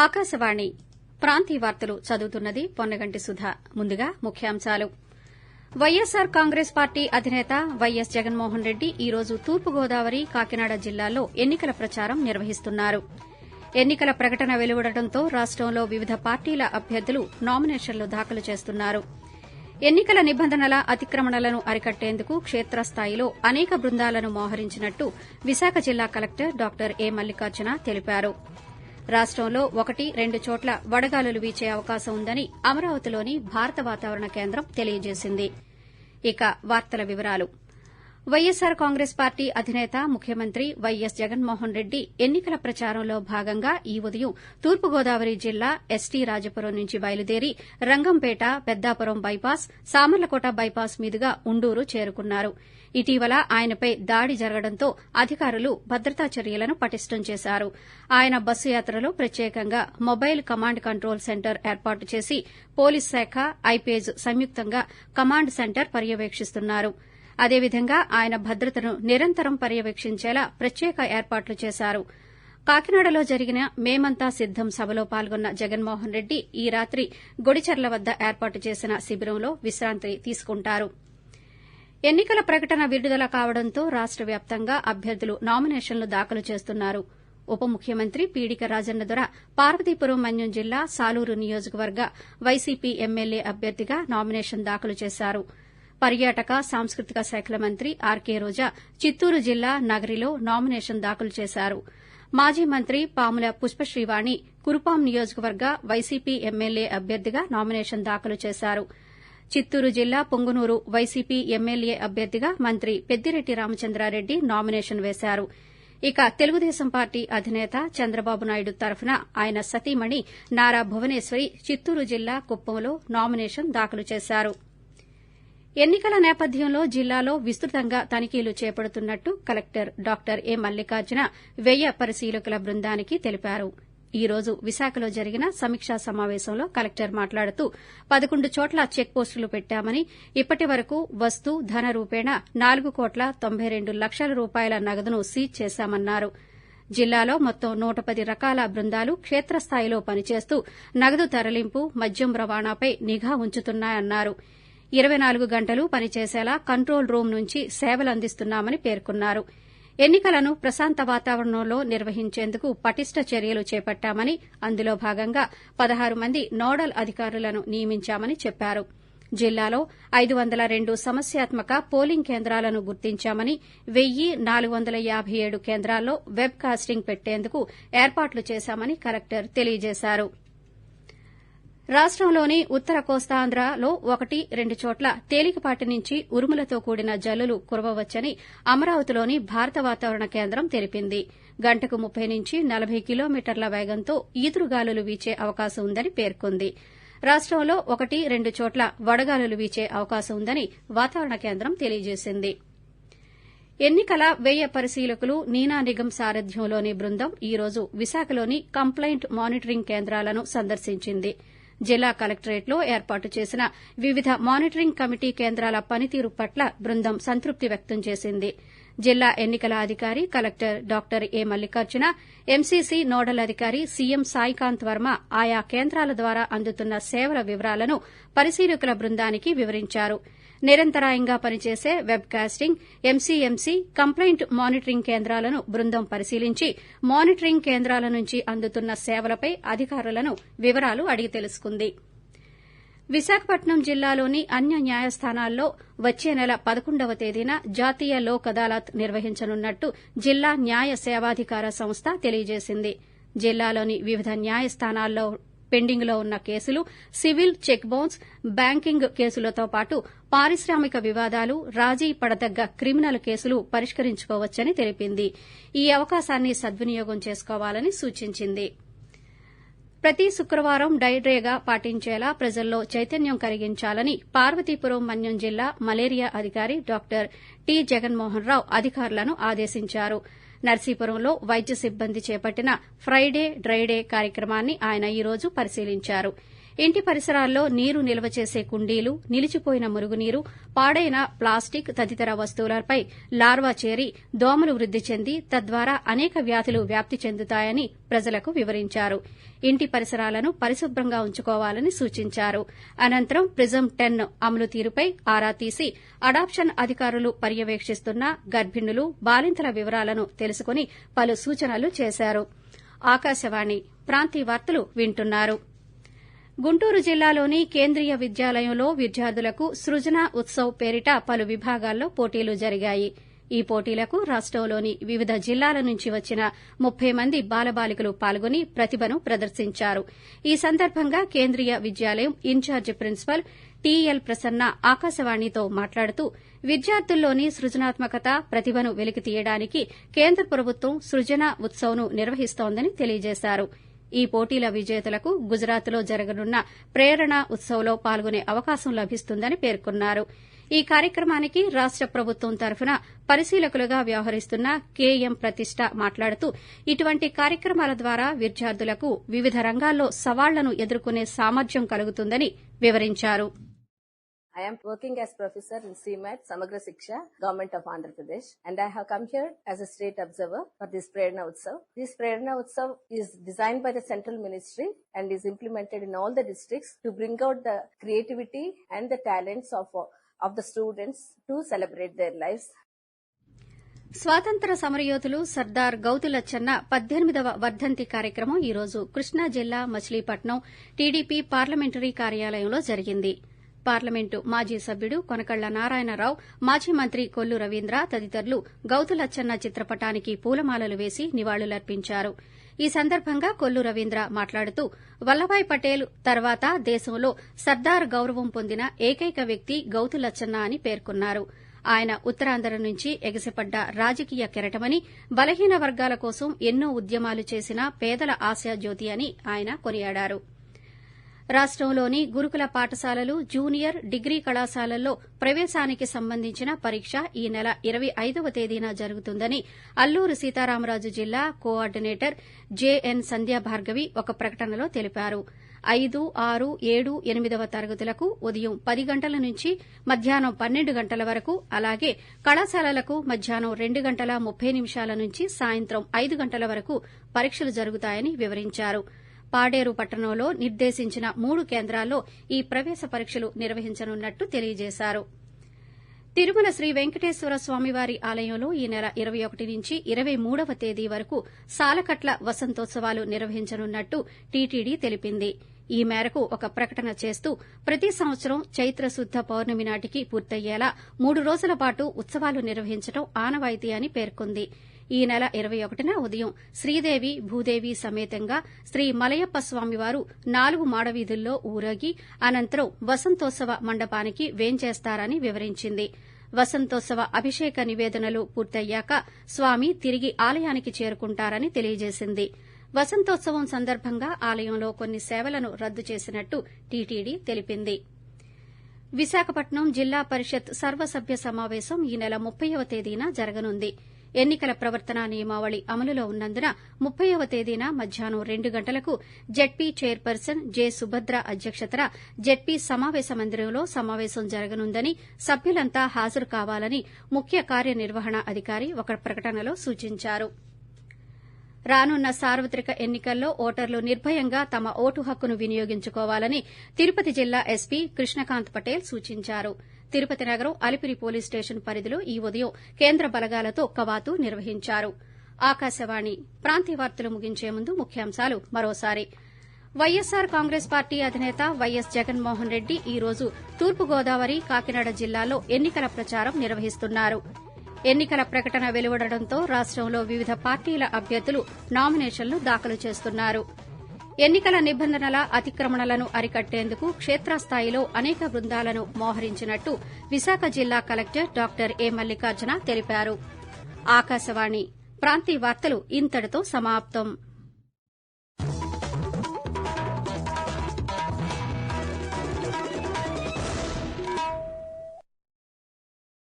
ఆకాశవాణి ప్రాంతీయ వార్తలు చదువుతున్నది పొన్నగంటి సుధ. ముందుగా ముఖ్యాంశాలు. వైఎస్సార్ కాంగ్రెస్ పార్టీ అధినేత వైఎస్ జగన్మోహన్ రెడ్డి ఈ రోజు తూర్పుగోదావరి, కాకినాడ జిల్లాల్లో ఎన్నికల ప్రచారం నిర్వహిస్తున్నారు. ఎన్నికల ప్రకటన వెలువడటంతో రాష్టంలో వివిధ పార్టీల అభ్యర్థులు నామినేషన్లు దాఖలు చేస్తున్నారు. ఎన్నికల నిబంధనల అతిక్రమణలను అరికట్టేందుకు క్షేత్రస్థాయిలో అనేక బృందాలను మోహరించినట్టు విశాఖ జిల్లా కలెక్టర్ డాక్టర్ ఏ మల్లికార్జున తెలిపారు. రాష్టంలో 1-2 చోట్ల వడగాలులు వీచే అవకాశం ఉందని అమరావతిలోని భారత వాతావరణ కేంద్రం తెలియజేసింది. ఇక వార్తల వివరాలు. వైఎస్సార్ కాంగ్రెస్ పార్టీ అధినేత ముఖ్యమంత్రి వైఎస్ జగన్మోహన్ రెడ్డి ఎన్నికల ప్రచారంలో భాగంగా ఈ ఉదయం తూర్పుగోదావరి జిల్లా ఎస్టీ రాజపురం నుంచి బయలుదేరి రంగంపేట, పెద్దాపురం బైపాస్, సామర్లకోట బైపాస్ మీదుగా ఉండూరు చేరుకున్నారు. ఇటీవల ఆయనపై దాడి జరగడంతో అధికారులు భద్రతా చర్యలను పటిష్టం చేశారు. ఆయన బస్సు యాత్రలో ప్రత్యేకంగా మొబైల్ కమాండ్ కంట్రోల్ సెంటర్ ఏర్పాటు చేసి పోలీస్ శాఖ, ఐపీఎస్ సంయుక్తంగా కమాండ్ సెంటర్ పర్యవేక్షిస్తున్నారు. అదేవిధంగా ఆయన భద్రతను నిరంతరం పర్యవేక్షించేలా ప్రత్యేక ఏర్పాట్లు చేశారు. కాకినాడలో జరిగిన మేమంతా సిద్దం సభలో పాల్గొన్న జగన్మోహన్ రెడ్డి ఈ రాత్రి గొడిచెర్ల వద్ద ఏర్పాటు చేసిన శిబిరంలో విశ్రాంతి తీసుకుంటారు. ఎన్నికల ప్రకటన విడుదల కావడంతో రాష్ట వ్యాప్తంగా అభ్యర్థులు నామినేషన్లు దాఖలు చేస్తున్నారు. ఉప ముఖ్యమంత్రి పీడిక రాజన్న దొర పార్వతీపురం మన్యం జిల్లా సాలూరు నియోజకవర్గ వైసీపీ ఎమ్మెల్యే అభ్యర్థిగా నామినేషన్ దాఖలు చేశారు. పర్యాటక, సాంస్కృతిక శాఖల మంత్రి ఆర్కే రోజా చిత్తూరు జిల్లా నగరిలో నామినేషన్ దాఖలు చేశారు. మాజీ మంత్రి పాముల పుష్పశ్రీవాణి కురుపాం నియోజకవర్గ వైసీపీ ఎమ్మెల్యే అభ్యర్థిగా నామినేషన్ దాఖలు చేశారు. చిత్తూరు జిల్లా పొంగునూరు వైసీపీ ఎమ్మెల్యే అభ్యర్థిగా మంత్రి పెద్దిరెడ్డి రామచంద్రారెడ్డి నామినేషన్ వేశారు. ఇక తెలుగుదేశం పార్టీ అధినేత చంద్రబాబు నాయుడు తరఫున ఆయన సతీమణి నారా భువనేశ్వరి చిత్తూరు జిల్లా కుప్పంలో నామినేషన్ దాఖలు చేశారు. ఎన్నికల నేపథ్యంలో జిల్లాలో విస్తృతంగా తనిఖీలు చేపడుతున్నట్టు కలెక్టర్ డాక్టర్ ఏ మల్లికార్జున వ్యయ పరిశీలకుల బృందానికి తెలిపారు. ఈ రోజు విశాఖలో జరిగిన సమీక్షా సమావేశంలో కలెక్టర్ మాట్లాడుతూ 11 చోట్ల చెక్పోస్టులు పెట్టామని, ఇప్పటి వరకు వస్తు, ధన రూపేణా 4,92,00,000 రూపాయల నగదును సీజ్ చేశామన్నారు. జిల్లాలో మొత్తం 110 రకాల బృందాలు క్షేత్రస్థాయిలో పనిచేస్తూ నగదు తరలింపు, మద్యం రవాణాపై నిఘా ఉంచుతున్నాయన్నారు. 24 గంటలు పనిచేసేలా కంట్రోల్ రూం నుంచి సేవలందిస్తున్నామని పేర్కొన్నారు. ఎన్నికలను ప్రశాంత వాతావరణంలో నిర్వహించేందుకు పటిష్ట చర్యలు చేపట్టామని, అందులో భాగంగా 16 మంది నోడల్ అధికారులను నియమించామని చెప్పారు. జిల్లాలో 502 సమస్యాత్మక పోలింగ్ కేంద్రాలను గుర్తించామని, 1,457 కేంద్రాల్లో వెబ్ కాస్టింగ్ పెట్టేందుకు ఏర్పాట్లు చేశామని కలెక్టర్ తెలియజేశారు. రాష్టంలోని ఉత్తర కోస్తాంధ్రలో 1-2 చోట్ల తేలికపాటి నుంచి ఉరుములతో కూడిన జల్లులు కురవవచ్చని అమరావతిలోని భారత వాతావరణ కేంద్రం తెలిపింది. గంటకు 30 నుంచి 40 కిలోమీటర్ల వేగంతో ఈదురుగాలులు వీచే అవకాశం ఉందని పేర్కొంది. రాష్టంలో 1-2 చోట్ల వడగాలులు వీచే అవకాశం ఉందని వాతావరణ కేంద్రం తెలియజేసింది. ఎన్నికల వ్యయ పరిశీలకులు నీనా నిగం సారథ్యంలోని బృందం ఈ రోజు విశాఖలోని కంప్లైంట్ మానిటరింగ్ కేంద్రాలను సందర్శించింది. జిల్లా కలెక్టరేట్లో ఏర్పాటు చేసిన వివిధ మానిటరింగ్ కమిటీ కేంద్రాల పనితీరు పట్ల బృందం సంతృప్తి వ్యక్తం చేసింది. జిల్లా ఎన్నికల అధికారి కలెక్టర్ డాక్టర్ ఏ మల్లికార్జున, ఎంసీసీ నోడల్ అధికారి సీఎం సాయికాంత్ వర్మ ఆయా కేంద్రాల ద్వారా అందుతున్న సేవల వివరాలను పరిశీలకుల బృందానికి వివరించారు. నిరంతరాయంగా పనిచేసే web casting, MCMC, complaint monitoring కేంద్రాలను బృందం పరిశీలించి మానిటరింగ్ కేంద్రాల నుంచి అందుతున్న సేవలపై అధికారులను వివరాలు అడిగి తెలుసుకుంది. విశాఖపట్నం జిల్లాలోని అన్ని న్యాయస్థానాల్లో వచ్చే నెల 11వ తేదీన జాతీయ లోక్ అదాలత్ నిర్వహించనున్నట్టు జిల్లా న్యాయ సేవాధికార సంస్థ తెలియజేసింది. జిల్లాలోని వివిధ న్యాయస్థానాల్లో పెండింగ్లో ఉన్న కేసులు, సివిల్, చెక్ బౌన్స్, బ్యాంకింగ్ కేసులతో పాటు పారిశ్రామిక వివాదాలు, రాజీ పడదగ్గ క్రిమినల్ కేసులు పరిష్కరించుకోవచ్చని తెలిపింది. ఈ అవకాశాన్ని సద్వినియోగం చేసుకోవాలని సూచించింది. ప్రతి శుక్రవారం డైడేగా పాటించేలా ప్రజల్లో చైతన్యం కలిగించాలని పార్వతీపురం మన్యం జిల్లా మలేరియా అధికారి డాక్టర్ టి జగన్మోహన్ రావు అధికారులను ఆదేశించారు. నర్సీపురంలో వైద్య సిబ్బంది చేపట్టిన ఫ్రైడే డ్రైడే కార్యక్రమాన్ని ఆయన ఈ రోజు పరిశీలించారు. ఇంటి పరిసరాల్లో నీరు నిల్వ చేసే కుండీలు, నిలిచిపోయిన మురుగునీరు, పాడైన ప్లాస్టిక్ తదితర వస్తువులపై లార్వా చేరి దోమలు వృద్ది చెంది తద్వారా అనేక వ్యాధులు వ్యాప్తి చెందుతాయని ప్రజలకు వివరించారు. ఇంటి పరిసరాలను పరిశుభ్రంగా ఉంచుకోవాలని సూచించారు. అనంతరం ప్రిజం 10 అమలు తీరుపై ఆరా తీసి అడాప్షన్ అధికారులు పర్యవేక్షిస్తున్న గర్భిణులు, బాలింతల వివరాలను తెలుసుకుని పలు సూచనలు చేశారు. ఆకాశవాణి ప్రాంతీయ వార్తలు వింటున్నారు. గుంటూరు జిల్లాలోని కేంద్రీయ విద్యాలయంలో విద్యార్థులకు సృజన ఉత్సవ్ పేరిట పలు విభాగాల్లో పోటీలు జరిగాయి. ఈ పోటీలకు రాష్టంలోని వివిధ జిల్లాల నుంచి వచ్చిన 30 మంది బాలబాలికలు పాల్గొని ప్రతిభను ప్రదర్శించారు. ఈ సందర్భంగా కేంద్రీయ విద్యాలయం ఇన్ఛార్జి ప్రిన్సిపల్ టీఎల్ ప్రసన్న ఆకాశవాణితో మాట్లాడుతూ విద్యార్థుల్లోని సృజనాత్మకత, ప్రతిభను వెలికితీయడానికి కేంద్ర ప్రభుత్వం సృజన ఉత్సవ్ను నిర్వహిస్తోందని తెలియజేశారు. ఈ పోటీల విజేతలకు గుజరాత్లో జరగనున్న ప్రేరణ ఉత్సవ్లో పాల్గొనే అవకాశం లభిస్తుందని పేర్కొన్నారు. ఈ కార్యక్రమానికి రాష్ట ప్రభుత్వం తరఫున పరిశీలకులుగా వ్యవహరిస్తున్న కేఎం ప్రతిష్ట మాట్లాడుతూ ఇటువంటి కార్యక్రమాల ద్వారా విద్యార్థులకు వివిధ రంగాల్లో సవాళ్లను ఎదుర్కొనే సామర్థ్యం కలుగుతుందని వివరించారు. I am working as professor in CMAT, Samagra Shiksha, Government of Andhra Pradesh, and I have come here as a state observer for this Prerna Utsav. This Prerna Utsav is designed by the central ministry and is implemented in all the districts to bring out the creativity and the talents of the students to celebrate their lives. స్వాతంత్ర సమరయోధులు సర్దార్ గౌతులచ్చన్న 18వ వర్ధంతి కార్యక్రమం ఈ రోజు కృష్ణా జిల్లా Machilipatnam TDP parliamentary కార్యాలయంలో జరిగింది. Parliament మాజీ సభ్యుడు కొనకళ్ల నారాయణరావు, మాజీ మంత్రి కొల్లు రవీంద్ర తదితరులు గౌతులచ్చన్న చిత్రపటానికి పూలమాలలు వేసి నివాళులర్పించారు. ఈ సందర్భంగా కొల్లు రవీంద్ర మాట్లాడుతూ వల్లభాయ్ పటేల్ తర్వాత దేశంలో సర్దార్ గౌరవం పొందిన ఏకైక వ్యక్తి గౌతులచ్చన్న అని పేర్కొన్నారు. ఆయన ఉత్తరాంధ్ర నుంచి ఎగసిపడ్డ రాజకీయ కెరటమని, బలహీన వర్గాల కోసం ఎన్నో ఉద్యమాలు చేసిన పేదల ఆశాజ్యోతి అని ఆయన కొనియాడారు. రాష్టంలోని గురుకుల పాఠశాలలు, జూనియర్, డిగ్రీ కళాశాలల్లో ప్రవేశానికి సంబంధించిన పరీక్ష ఈ నెల 25వ తేదీన జరుగుతుందని అల్లూరు సీతారామరాజు జిల్లా కోఆర్డినేటర్ జేఎన్ సంధ్యాభార్గవి ఒక ప్రకటనలో తెలిపారు. 5, 6, 7, 8వ తరగతులకు ఉదయం 10 గంటల నుంచి మధ్యాహ్నం 12 గంటల వరకు, అలాగే కళాశాలలకు మధ్యాహ్నం 2 గంటల 30 నిమిషాల నుంచి సాయంత్రం 5 గంటల వరకు పరీక్షలు జరుగుతాయని వివరించారు. పాడేరు పట్టణంలో నిర్దేశించిన 3 కేంద్రాల్లో ఈ ప్రవేశ పరీక్షలు నిర్వహించనున్నట్టు తెలియజేశారు. తిరుమల శ్రీ వెంకటేశ్వర స్వామివారి ఆలయంలో ఈ నెల 21 నుంచి 23వ తేదీ వరకు సాలకట్ల వసంతోత్సవాలు నిర్వహించనున్నట్టు టీటీడీ తెలిపింది. ఈ మేరకు ఒక ప్రకటన చేస్తూ ప్రతి సంవత్సరం చైత్రశుద్ద పౌర్ణమి నాటికి పూర్తయ్యేలా 3 రోజుల పాటు ఉత్సవాలు నిర్వహించడం ఆనవాయితీ అని పేర్కొంది. ఈ నెల 21న ఉదయం శ్రీదేవి, భూదేవి సమేతంగా శ్రీ మలయప్ప స్వామివారు 4 మాడవీధుల్లో ఊరేగి అనంతరం వసంతోత్సవ మండపానికి వేంచేస్తారని వివరించింది. వసంతోత్సవ అభిషేక నివేదనలు పూర్తయ్యాక స్వామి తిరిగి ఆలయానికి చేరుకుంటారని తెలియజేసింది. వసంతోత్సవం సందర్భంగా ఆలయంలో కొన్ని సేవలను రద్దు చేసినట్టు టీటీడీ తెలిపింది. విశాఖపట్నం జిల్లా పరిషత్ సర్వసభ్య సమావేశం ఈ నెల 30వ తేదీన జరగనుంది. ఎన్నికల ప్రవర్తనా నియమావళి అమలులో ఉన్నందున 30వ తేదీన మధ్యాహ్నం 2 గంటలకు జెడ్పీ చైర్పర్సన్ జె సుభద్ర అధ్యక్షతన జెడ్పీ సమావేశ మందిరంలో సమావేశం జరగనుందని, సభ్యులంతా హాజరు కావాలని ముఖ్య కార్యనిర్వహణ అధికారి ఒక ప్రకటనలో సూచించారు. రానున్న సార్వత్రిక ఎన్నికల్లో ఓటర్లు నిర్భయంగా తమ ఓటు హక్కును వినియోగించుకోవాలని తిరుపతి జిల్లా ఎస్పీ కృష్ణకాంత్ పటేల్ సూచించారు. తిరుపతి నగరం అలిపిరి పోలీస్ స్టేషన్ పరిధిలో ఈ ఉదయం కేంద్ర బలగాలతో కవాతు నిర్వహించారు. ఆకాశవాణి ప్రాంతీయ వార్తలు ముగించే ముందు ముఖ్యాంశాలు మరోసారి. వైఎస్సార్ కాంగ్రెస్ పార్టీ అధినేత వైఎస్ జగన్మోహన్ రెడ్డి ఈ రోజు తూర్పుగోదావరి, కాకినాడ జిల్లాల్లో ఎన్నికల ప్రచారం నిర్వహిస్తున్నారు. ఎన్నికల ప్రకటన వెలువడడంతో రాష్టంలో వివిధ పార్టీల అభ్యర్థులు నామినేషన్లు దాఖలు చేస్తున్నారు. ఎన్నికల నిబంధనల అతిక్రమణలను అరికట్టేందుకు క్షేత్రస్థాయిలో అనేక బృందాలను మోహరించినట్టు విశాఖ జిల్లా కలెక్టర్ డాక్టర్ ఏ మల్లికార్జున తెలిపారు. ఆకాశవాణి ప్రాంతీయ వార్తలు ఇంతటితో సమాప్తం.